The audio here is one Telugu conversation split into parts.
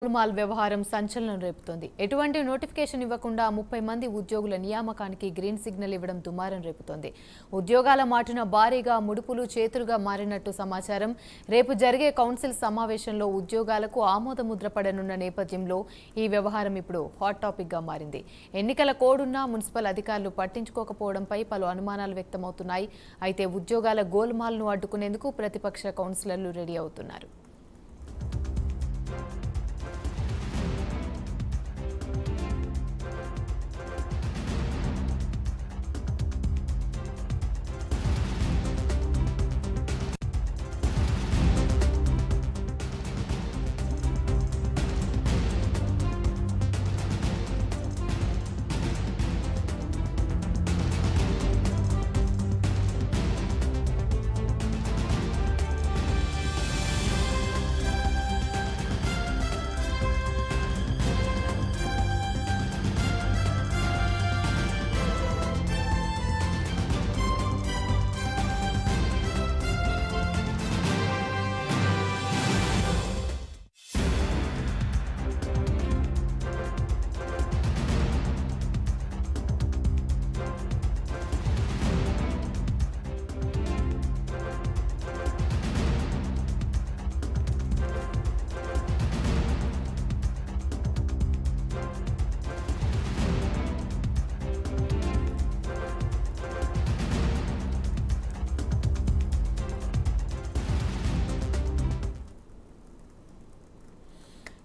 గోల్మాల్ వ్యవహారం సంచలనం రేపుతోంది. ఎటువంటి నోటిఫికేషన్ ఇవ్వకుండా 30 మంది ఉద్యోగుల నియామకానికి గ్రీన్ సిగ్నల్ ఇవ్వడం దుమారం రేపుతోంది. ఉద్యోగాల మాటున భారీగా ముడుపులు చేతులుగా మారినట్టు సమాచారం. రేపు జరిగే కౌన్సిల్ సమావేశంలో ఉద్యోగాలకు ఆమోద ముద్ర పడనున్న నేపథ్యంలో ఈ వ్యవహారం ఇప్పుడు హాట్ టాపిక్ గా మారింది. ఎన్నికల కోడున్నా మున్సిపల్ అధికారులు పట్టించుకోకపోవడంపై పలు అనుమానాలు వ్యక్తమవుతున్నాయి. అయితే ఉద్యోగాల గోల్మాల్ను అడ్డుకునేందుకు ప్రతిపక్ష కౌన్సిలర్లు రెడీ అవుతున్నారు.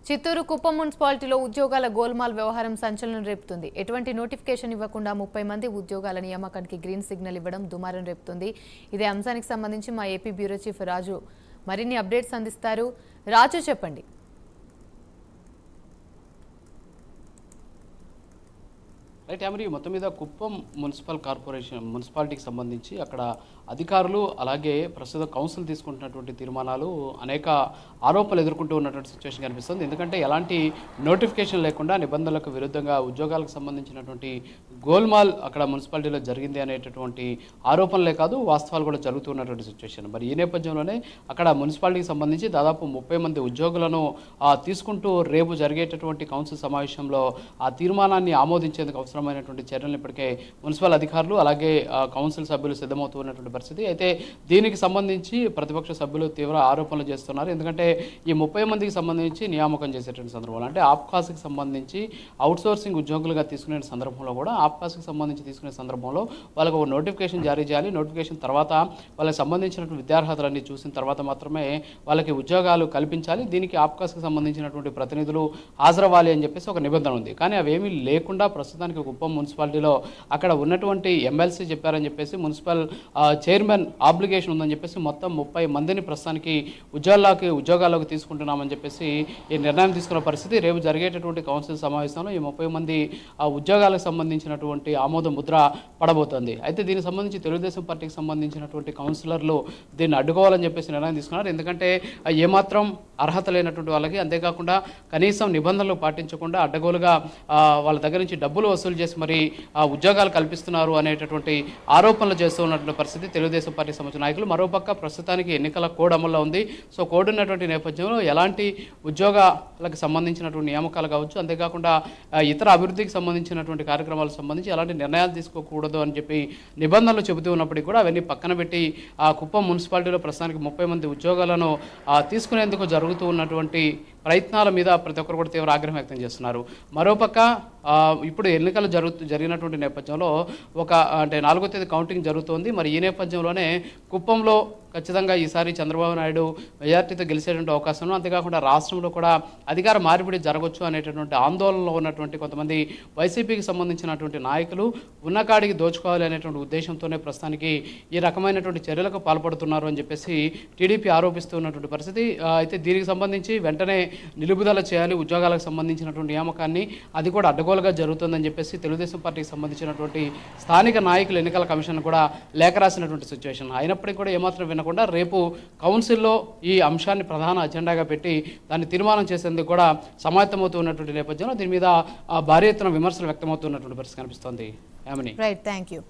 చిత్తూరు కుప్పం మున్సిపాలిటీలో ఉద్యోగాల గోల్మాల్ వ్యవహారం సంచలనం రేపుతుంది. ఎటువంటి నోటిఫికేషన్ ఇవ్వకుండా 30 మంది ఉద్యోగాల నియామకానికి గ్రీన్ సిగ్నల్ ఇవ్వడం దుమారం రేపుతుంది. ఇదే అంశానికి సంబంధించి మా ఏపీ బ్యూరో చీఫ్ రాజు మరిన్ని అప్డేట్స్ అందిస్తారు. రాజు, చెప్పండి. రైట్ యామరి, మొత్తం మీద కుప్పం మున్సిపాలిటీకి సంబంధించి అక్కడ అధికారులు అలాగే ప్రస్తుతం కౌన్సిల్ తీసుకుంటున్నటువంటి తీర్మానాలు అనేక ఆరోపణలు ఎదుర్కొంటూ ఉన్నటువంటి సిచ్యువేషన్ కనిపిస్తుంది. ఎందుకంటే ఎలాంటి నోటిఫికేషన్ లేకుండా నిబంధనలకు విరుద్ధంగా ఉద్యోగాలకు సంబంధించినటువంటి గోల్మాల్ అక్కడ మున్సిపాలిటీలో జరిగింది అనేటటువంటి ఆరోపణలే కాదు, వాస్తవాలు కూడా జరుగుతున్నటువంటి సిచ్యువేషన్. మరి ఈ నేపథ్యంలోనే అక్కడ మున్సిపాలిటీకి సంబంధించి దాదాపు 30 మంది ఉద్యోగులను తీసుకుంటూ రేపు జరిగేటటువంటి కౌన్సిల్ సమావేశంలో ఆ తీర్మానాన్ని ఆమోదించేందుకు అవసరమైనటువంటి చర్యలను ఇప్పటికే మున్సిపల్ అధికారులు అలాగే కౌన్సిల్ సభ్యులు సిద్ధమవుతున్నటువంటి పరిస్థితి. అయితే దీనికి సంబంధించి ప్రతిపక్ష సభ్యులు తీవ్ర ఆరోపణలు చేస్తున్నారు. ఎందుకంటే ఈ 30 మందికి సంబంధించి నియామకం చేసేటువంటి సందర్భంలో, అంటే ఆప్కాస్కి సంబంధించి అవుట్సోర్సింగ్ ఉద్యోగులుగా తీసుకునే సందర్భంలో కూడా ఆప్కాస్కి సంబంధించి తీసుకునే సందర్భంలో వాళ్ళకు ఒక నోటిఫికేషన్ జారీ చేయాలి. నోటిఫికేషన్ తర్వాత వాళ్ళకి సంబంధించినటువంటి విద్యార్హతలన్నీ చూసిన తర్వాత మాత్రమే వాళ్ళకి ఉద్యోగాలు కల్పించాలి. దీనికి ఆప్కాస్కి సంబంధించినటువంటి ప్రతినిధులు హాజరవ్వాలి అని చెప్పేసి ఒక నిబంధన ఉంది. కానీ అవేమీ లేకుండా ప్రస్తుతానికి కుప్పం మున్సిపాలిటీలో అక్కడ ఉన్నటువంటి ఎమ్మెల్సీ చెప్పారని చెప్పేసి మున్సిపల్ చైర్మన్ ఆబ్లిగేషన్ ఉందని చెప్పేసి మొత్తం 30 మందిని ప్రస్తుతానికి ఉద్యోగాల్లోకి తీసుకుంటున్నామని చెప్పేసి ఈ నిర్ణయం తీసుకున్న పరిస్థితి. రేపు జరిగేటటువంటి కౌన్సిల్ సమావేశంలో ఈ 30 మంది ఉద్యోగాలకు సంబంధించినటువంటి ఆమోద ముద్ర పడబోతోంది. అయితే దీనికి సంబంధించి తెలుగుదేశం పార్టీకి సంబంధించినటువంటి కౌన్సిలర్లు దీన్ని అడ్డుకోవాలని చెప్పేసి నిర్ణయం తీసుకున్నారు. ఎందుకంటే ఏమాత్రం అర్హత లేనటువంటి వాళ్ళకి, అంతేకాకుండా కనీసం నిబంధనలు పాటించకుండా అడ్డగోలుగా వాళ్ళ దగ్గర నుంచి డబ్బులు వసూలు చేసి మరి ఉద్యోగాలు కల్పిస్తున్నారు అనేటటువంటి ఆరోపణలు చేస్తూ ఉన్నటువంటి పరిస్థితి తెలుగుదేశం పార్టీకి సంబంధించిన నాయకులు. మరోపక్క ప్రస్తుతానికి ఎన్నికల కోడ్ అమల్లో ఉంది. సో కోడ్ ఉన్నటువంటి నేపథ్యంలో ఎలాంటి ఉద్యోగాలకు సంబంధించినటువంటి నియామకాలు కావచ్చు, అంతేకాకుండా ఇతర అభివృద్ధికి సంబంధించినటువంటి కార్యక్రమాలకు సంబంధించి ఎలాంటి నిర్ణయాలు తీసుకోకూడదు అని చెప్పి నిబంధనలు చెబుతూ ఉన్నప్పటికీ కూడా అవన్నీ పక్కన పెట్టి కుప్పం మున్సిపాలిటీలో ప్రస్తుతానికి 30 మంది ఉద్యోగాలను తీసుకునేందుకు జరుగుతూ ఉన్నటువంటి ప్రయత్నాల మీద ప్రతి ఒక్కరు కూడా తీవ్ర ఆగ్రహం వ్యక్తం చేస్తున్నారు. మరోపక్క ఇప్పుడు ఎన్నికలు జరిగినటువంటి నేపథ్యంలో అంటే 4వ తేదీ కౌంటింగ్ జరుగుతోంది. మరి ఈ నేపథ్యంలోనే కుప్పంలో ఖచ్చితంగా ఈసారి చంద్రబాబు నాయుడు మెజార్టీతో గెలిచేటువంటి అవకాశం, అంతేకాకుండా రాష్ట్రంలో కూడా అధికార మార్పిడి జరగవచ్చు అనేటటువంటి ఆందోళనలో ఉన్నటువంటి కొంతమంది వైసీపీకి సంబంధించినటువంటి నాయకులు ఉన్నకాడికి దోచుకోవాలి అనేటువంటి ఉద్దేశంతోనే ప్రస్తుతానికి ఈ రకమైనటువంటి చర్యలకు పాల్పడుతున్నారు అని చెప్పేసి టీడీపీ ఆరోపిస్తూ ఉన్నటువంటి పరిస్థితి. అయితే దీనికి సంబంధించి వెంటనే నిలుపుదల చేయాలి ఉద్యోగాలకు సంబంధించినటువంటి నియామకాన్ని, అది కూడా అడ్డగోలుగా జరుగుతుందని చెప్పేసి తెలుగుదేశం పార్టీకి సంబంధించినటువంటి స్థానిక నాయకులు ఎన్నికల కమిషన్ కూడా లేఖ రాసినటువంటి సిచ్యువేషన్. అయినప్పటికీ కూడా ఏమాత్రం వినకుండా రేపు కౌన్సిల్లో ఈ అంశాన్ని ప్రధాన అజెండాగా పెట్టి దాన్ని తీర్మానం చేసేందుకు కూడా సమాయత్తమవుతున్నటువంటి నేపథ్యంలో దీని మీద భారీ ఎత్తున విమర్శలు వ్యక్తమవుతున్నటువంటి పరిస్థితి కనిపిస్తోంది. Right, thank you.